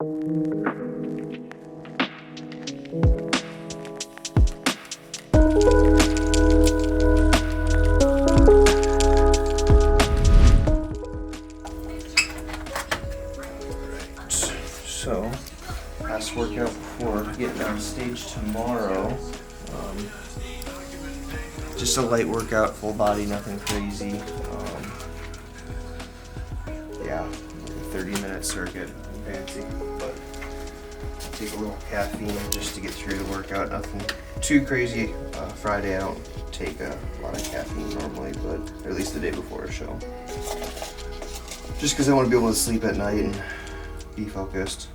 So, last workout before getting on stage tomorrow. Just a light workout, full body, nothing crazy. Yeah, like a 30-minute circuit, fancy. But I'll take a little caffeine just to get through the workout. Nothing too crazy. Friday I don't take a lot of caffeine normally, but or at least the day before a show. Just because I want to be able to sleep at night and be focused.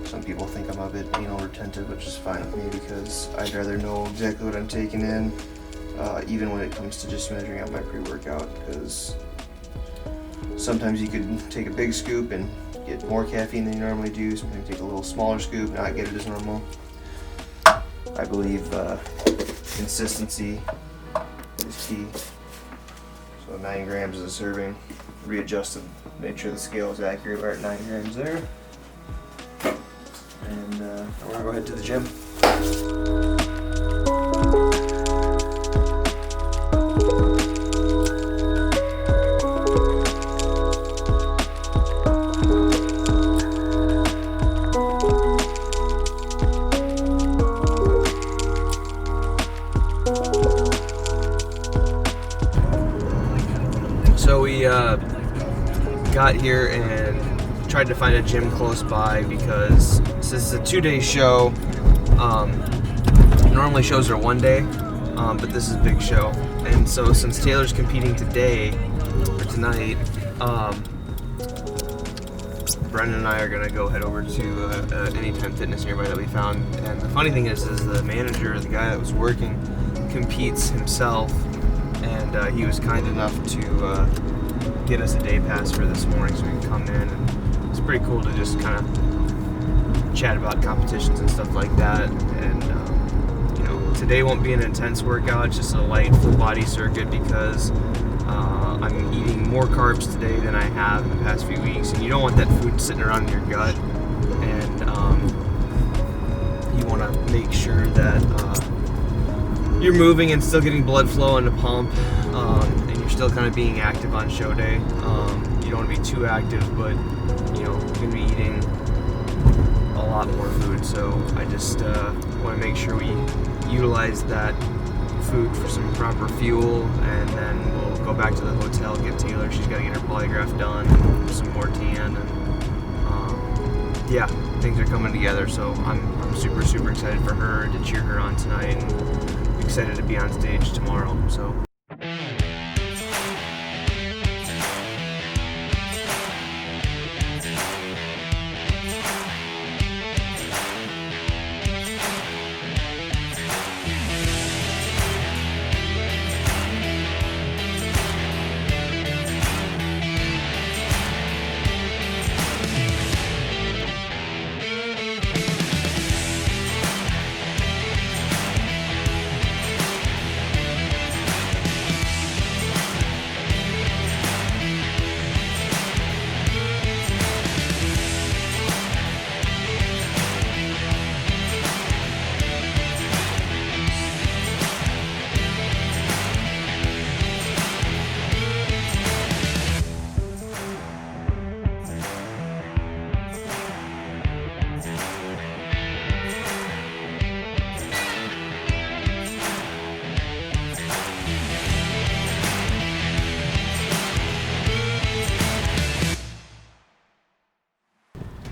Some people think I'm a bit anal retentive, which is fine with me because I'd rather know exactly what I'm taking in, even when it comes to just measuring out my pre-workout, because sometimes you could take a big scoop and get more caffeine than you normally do, sometimes take a little smaller scoop and not get it as normal. I believe consistency is key. So 9 grams is a serving, readjusted, make sure the scale is accurate. We're at 9 grams there. And we're gonna go head to the gym. So we got here and tried to find a gym close by because this is a 2-day show. Normally shows are 1 day, but this is a big show. And so since Taylor's competing today, or tonight, Brendan and I are gonna go head over to Anytime Fitness nearby that we found. And the funny thing is the manager, the guy that was working, competes himself, and he was kind enough to get us a day pass for this morning so we can come in. And it's pretty cool to just kind of chat about competitions and stuff like that. And you know, today won't be an intense workout, it's just a light full body circuit because I'm eating more carbs today than I have in the past few weeks, and you don't want that food sitting around in your gut. And you want to make sure that you're moving and still getting blood flow in the pump, and you're still kind of being active on show day. You don't want to be too active, but you know, you're going to be eating a lot more food. So I just want to make sure we utilize that food for some proper fuel, and then we'll go back to the hotel, get Taylor. She's got to get her polygraph done, and some more tan, and yeah, things are coming together. So I'm super excited for her, to cheer her on tonight, and excited to be on stage tomorrow. So.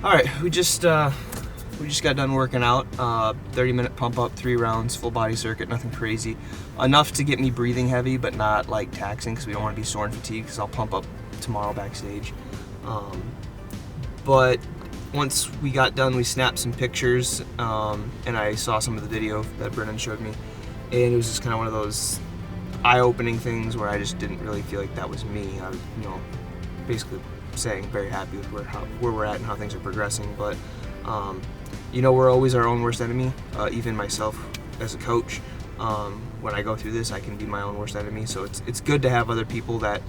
All right, we just got done working out. 30-minute pump up, 3 rounds, full body circuit, nothing crazy. Enough to get me breathing heavy, but not like taxing, because we don't want to be sore and fatigued, because I'll pump up tomorrow backstage. But once we got done, we snapped some pictures, and I saw some of the video that Brennan showed me, and it was just kind of one of those eye-opening things where I just didn't really feel like that was me. I was, you know, basically saying very happy with where we're at and how things are progressing, but you know, we're always our own worst enemy. Even myself as a coach, when I go through this, I can be my own worst enemy. So it's good to have other people that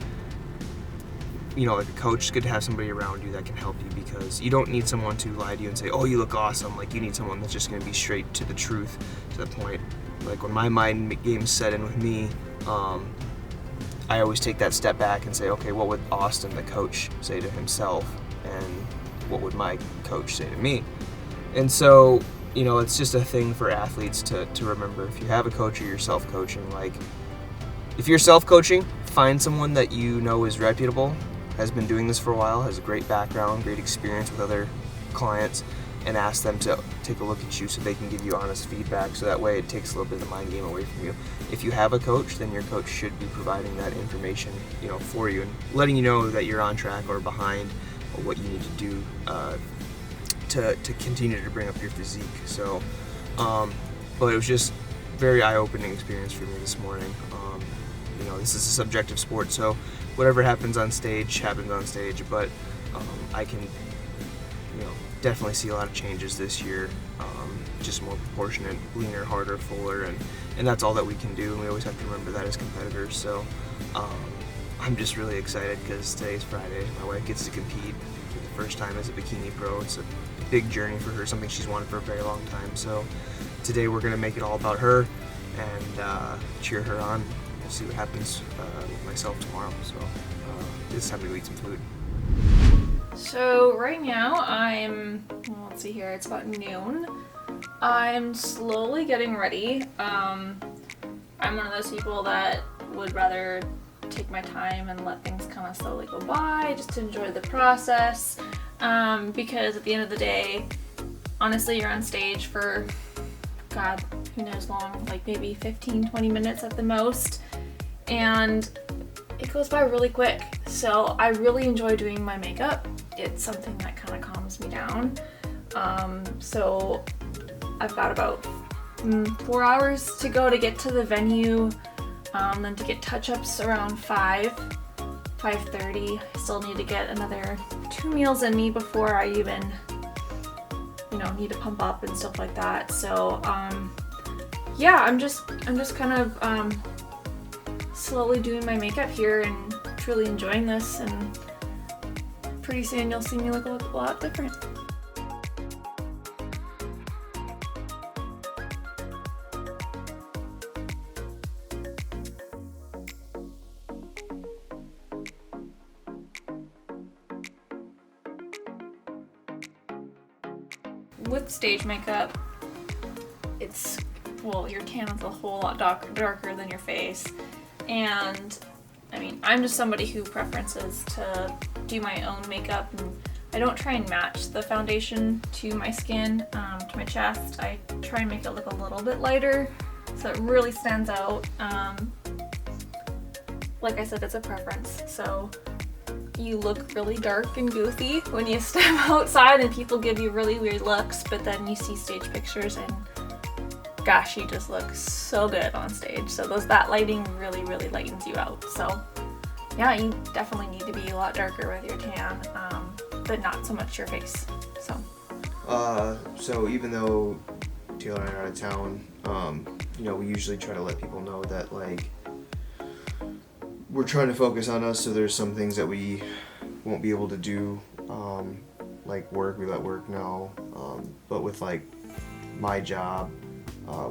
like a coach, it's good to have somebody around you that can help you, because you don't need someone to lie to you and say, oh, you look awesome. Like, you need someone that's just going to be straight to the truth, to the point. Like, when my mind game's set in with me, I always take that step back and say, okay, what would Austin, the coach, say to himself, and what would my coach say to me? And so, it's just a thing for athletes to remember. If you have a coach or you're self-coaching, like, if you're self-coaching, find someone that you know is reputable, has been doing this for a while, has a great background, great experience with other clients, and ask them to take a look at you so they can give you honest feedback, so that way it takes a little bit of the mind game away from you. If you have a coach, then your coach should be providing that information, for you, and letting you know that you're on track or behind, or what you need to do to continue to bring up your physique. So, but it was just very eye-opening experience for me this morning. This is a subjective sport, so whatever happens on stage, but I can, definitely see a lot of changes this year, just more proportionate, leaner, harder, fuller, and that's all that we can do, and we always have to remember that as competitors. So I'm just really excited because today's Friday. My wife gets to compete for the first time as a bikini pro. It's a big journey for her, something she's wanted for a very long time. So today we're going to make it all about her and cheer her on. We'll see what happens with myself tomorrow. So it's time to go eat some food. So right now let's see here, it's about noon. I'm slowly getting ready. I'm one of those people that would rather take my time and let things kind of slowly go by, just to enjoy the process, because at the end of the day, honestly, you're on stage for, God, who knows long, like maybe 15-20 minutes at the most, and it goes by really quick. So I really enjoy doing my makeup. It's something that kind of calms me down. So I've got about 4 hours to go to get to the venue, then to get touch-ups around 5:30. I still need to get another 2 meals in me before I even, need to pump up and stuff like that. So yeah, I'm just kind of slowly doing my makeup here and truly enjoying this, and pretty soon you'll see me look a lot different. With stage makeup, your tan is a whole lot darker than your face, and I'm just somebody who preferences to do my own makeup, and I don't try and match the foundation to my skin, to my chest. I try and make it look a little bit lighter so it really stands out. Like I said, it's a preference, so you look really dark and goofy when you step outside and people give you really weird looks, but then you see stage pictures and gosh, you just look so good on stage. So that lighting really, really lightens you out. So yeah, you definitely need to be a lot darker with your tan, but not so much your face. So even though Taylor and I are out of town, we usually try to let people know that, like, we're trying to focus on us, so there's some things that we won't be able to do, like work, we let work know, but with, like, my job,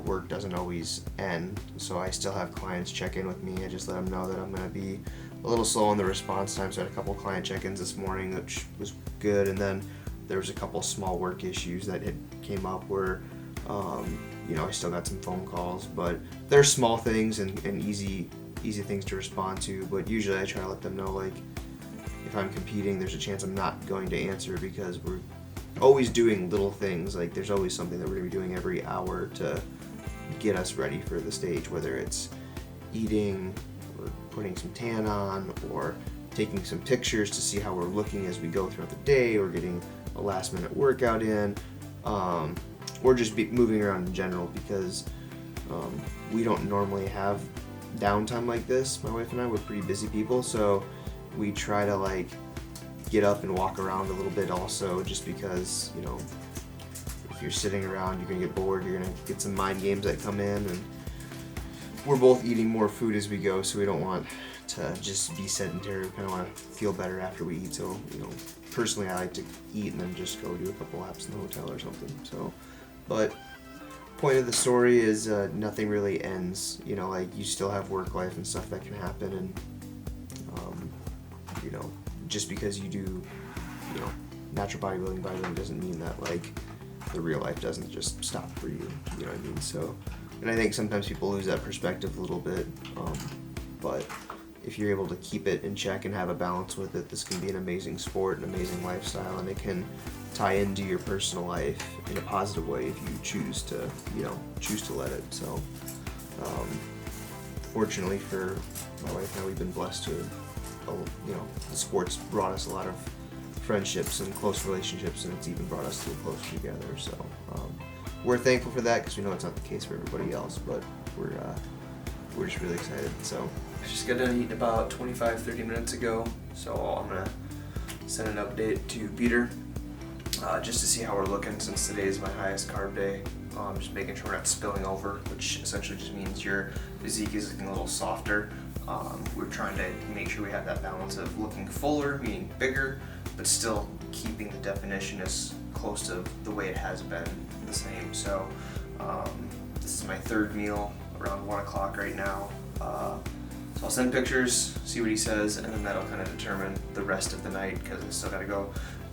work doesn't always end, so I still have clients check in with me. I just let them know that I'm going to be a little slow on the response time, so I had a couple client check-ins this morning, which was good, and then there was a couple small work issues that came up where, I still got some phone calls, but they're small things and easy things to respond to, but usually I try to let them know, like, if I'm competing, there's a chance I'm not going to answer, because we're always doing little things. Like, there's always something that we're going to be doing every hour to get us ready for the stage, whether it's eating or putting some tan on or taking some pictures to see how we're looking as we go throughout the day, or getting a last minute workout in, or just moving around in general, because we don't normally have downtime like this. My wife and I, we're pretty busy people, so we try to, like, get up and walk around a little bit also, just because, if you're sitting around, you're gonna get bored, you're gonna get some mind games that come in, and we're both eating more food as we go, so we don't want to just be sedentary. We kind of want to feel better after we eat. So, personally, I like to eat and then just go do a couple laps in the hotel or something. So, but point of the story is nothing really ends. Like, you still have work life and stuff that can happen, and just because you do, natural bodybuilding doesn't mean that like the real life doesn't just stop for you. You know what I mean? So, and I think sometimes people lose that perspective a little bit. But if you're able to keep it in check and have a balance with it, this can be an amazing sport, an amazing lifestyle, and it can tie into your personal life in a positive way if you choose to let it. So, fortunately for my wife and I, we've been blessed to, the sport's brought us a lot of friendships and close relationships, and it's even brought us to closer together. So, we're thankful for that because we know it's not the case for everybody else, but we're just really excited. So, I just got done eating about 25-30 minutes ago, so I'm gonna send an update to Peter just to see how we're looking, since today is my highest carb day. Just making sure we're not spilling over, which essentially just means your physique is looking a little softer. We're trying to make sure we have that balance of looking fuller, meaning bigger, but still keeping the definition as close to the way it has been the same. So this is my third meal, around 1 o'clock right now. So I'll send pictures, see what he says, and then that'll kind of determine the rest of the night, because I still got to go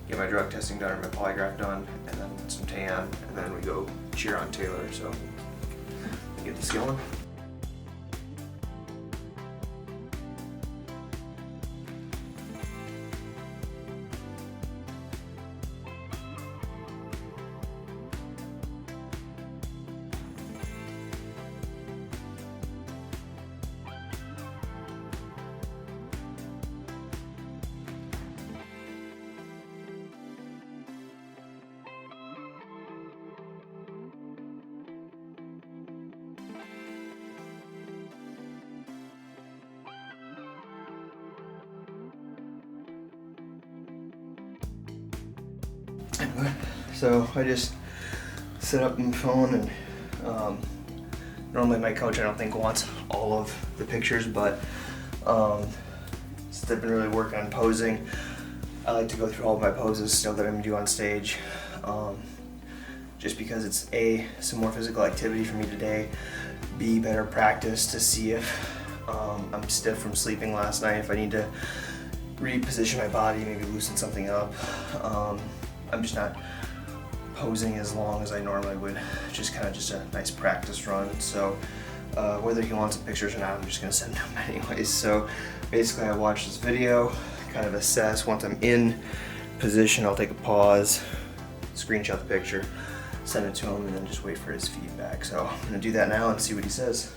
get my drug testing done or my polygraph done, and then some tan, and then we go cheer on Taylor. So get this going. So I just set up my phone, and normally my coach, I don't think, wants all of the pictures, but since I've been really working on posing, I like to go through all of my poses still that I'm gonna do on stage, just because it's A, some more physical activity for me today, B, better practice to see if I'm stiff from sleeping last night, if I need to reposition my body, maybe loosen something up. I'm just not posing as long as I normally would, just a nice practice run. So whether he wants pictures or not, I'm just gonna send them anyways. So basically I watch this video, kind of assess. Once I'm in position, I'll take a pause, screenshot the picture, send it to him, and then just wait for his feedback. So I'm gonna do that now and see what he says.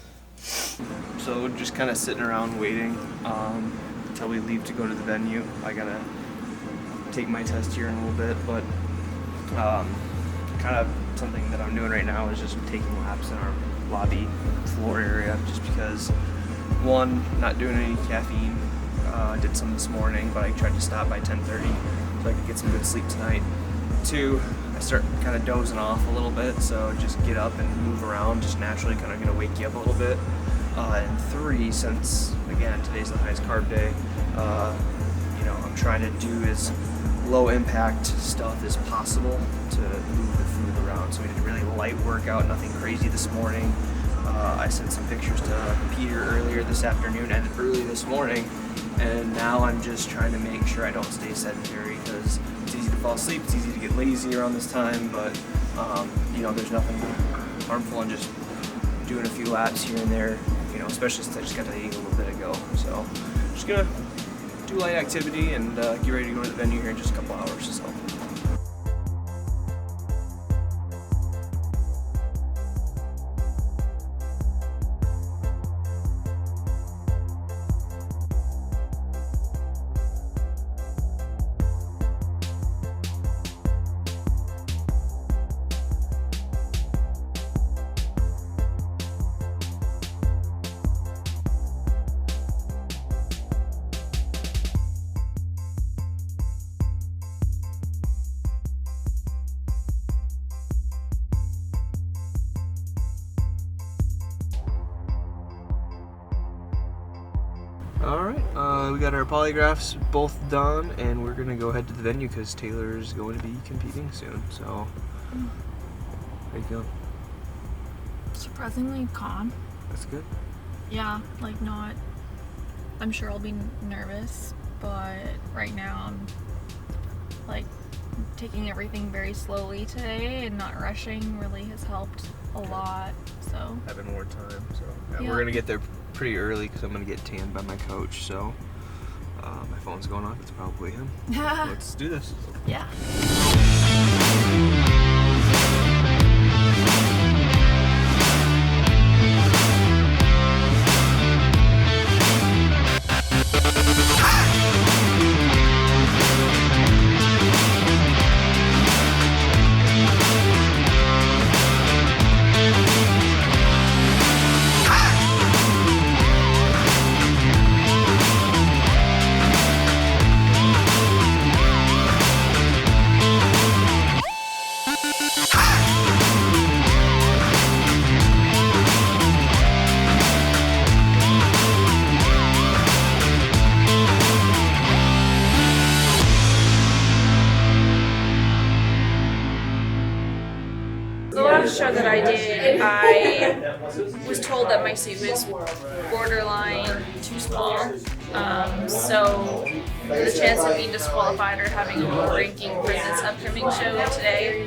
So just kind of sitting around waiting until we leave to go to the venue. I gotta take my test here in a little bit, but kind of something that I'm doing right now is just taking laps in our lobby floor area, just because, one, not doing any caffeine. I did some this morning, but I tried to stop by 10:30 so I could get some good sleep tonight. Two, I start kind of dozing off a little bit, so just get up and move around, just naturally kind of gonna wake you up a little bit. And three, since again today's the highest carb day, I'm trying to do as low impact stuff as possible to move the food around. So we did a really light workout, nothing crazy this morning. I sent some pictures to Peter earlier this afternoon and early this morning, and now I'm just trying to make sure I don't stay sedentary, because it's easy to fall asleep, it's easy to get lazy around this time, but there's nothing harmful in just doing a few laps here and there, especially since I just got done eating a little bit ago. So just gonna do light activity and get ready to go to the venue here in just a couple hours. So. All right, we got our polygraphs both done, and we're gonna go head to the venue because Taylor's going to be competing soon. So, how you feeling? Surprisingly calm. That's good. Yeah, like not. I'm sure I'll be nervous, but right now I'm like taking everything very slowly today and not rushing really has helped a lot. So Having more time. So Yeah. we're gonna get there pretty early because I'm gonna get tanned by my coach. So my phone's going off. It's probably him. Let's do this. yeah. The last show that I did, I was told that my suit was borderline too small. So the chance of being disqualified or having a lower ranking for this upcoming show today,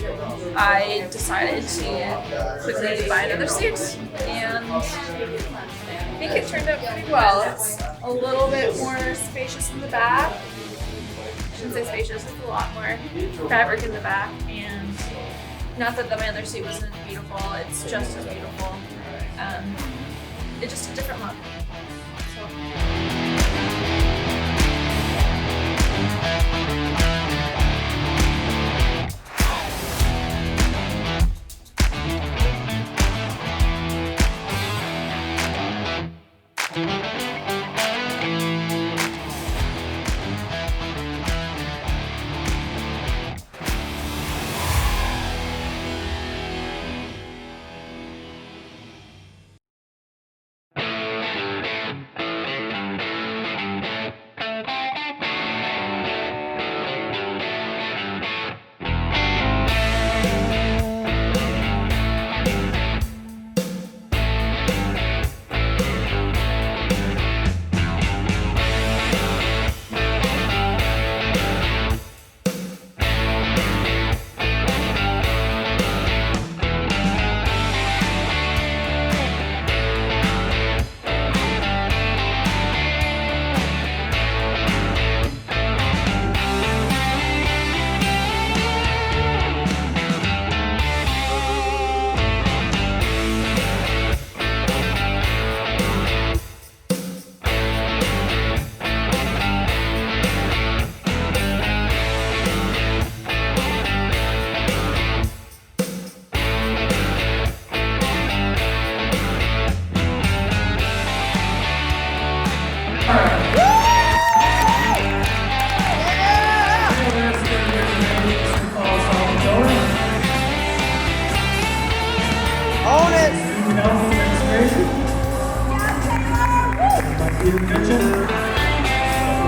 I decided to quickly buy another suit. And I think it turned out pretty well. It's a little bit more spacious in the back. I shouldn't say spacious, it's a lot more fabric in the back. And not that my other suit wasn't beautiful, it's just as beautiful. It's just a different look. Own it! Peter Kitchen.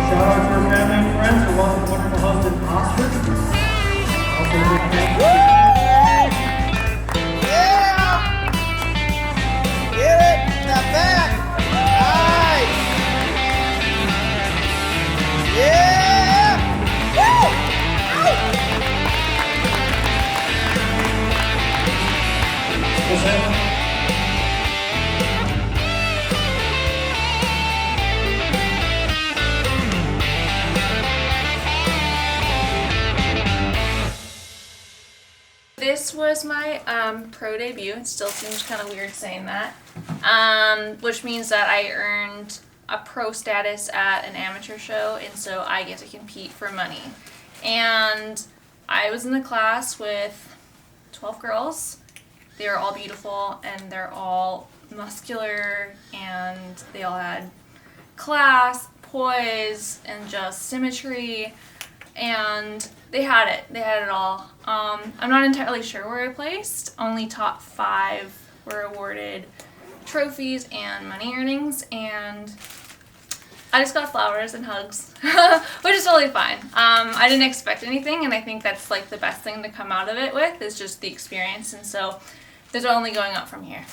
Shout out to our family and friends for welcoming wonderful husband Oscar. Also, a big thank you. Yeah! Get it! Now back! Nice! Yeah! Woo! What's that? This was my pro debut. It still seems kind of weird saying that, which means that I earned a pro status at an amateur show, and so I get to compete for money. And I was in the class with 12 girls. They were all beautiful, and they're all muscular, and they all had class, poise, and just symmetry. And they had it. They had it all. I'm not entirely sure where I placed. Only top 5 were awarded trophies and money earnings. And I just got flowers and hugs, which is totally fine. I didn't expect anything, and I think that's like the best thing to come out of it with is just the experience, and so there's only going up from here.